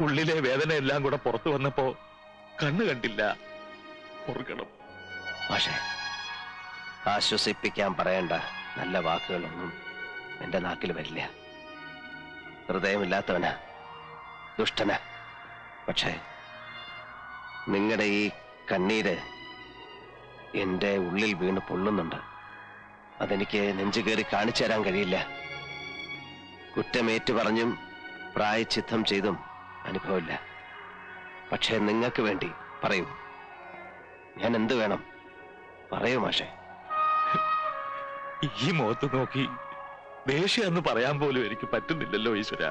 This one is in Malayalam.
ഉള്ളിലെ വേദന എല്ലാം കൂടെ പുറത്തു വന്നപ്പോ കണ്ണു കണ്ടില്ല. പൊറുക്കണം. പക്ഷേ ആശ്വസിപ്പിക്കാൻ പറയേണ്ട നല്ല വാക്കുകളൊന്നും എന്റെ നാക്കിൽ വരില്ല. ഹൃദയമില്ലാത്തവനാ, ദുഷ്ടനാ. പക്ഷേ നിങ്ങളുടെ ഈ കണ്ണീര് എന്റെ ഉള്ളിൽ വീണ് പൊള്ളുന്നുണ്ട്. അതെനിക്ക് നെഞ്ചു കയറി കാണിച്ചു തരാൻ കഴിയില്ല. കുറ്റമേറ്റു പറഞ്ഞും പ്രായച്ചിത്തം ചെയ്തും അനുഭവമില്ല. പക്ഷേ നിങ്ങൾക്ക് വേണ്ടി പറയൂ, ഞാൻ എന്ത് വേണം പറയൂ മാഷേ. ഈ മുഖത്ത് നോക്കി ദേഷ്യം എന്ന് പറയാൻ പോലും എനിക്ക് പറ്റുന്നില്ലല്ലോ ഈശ്വര.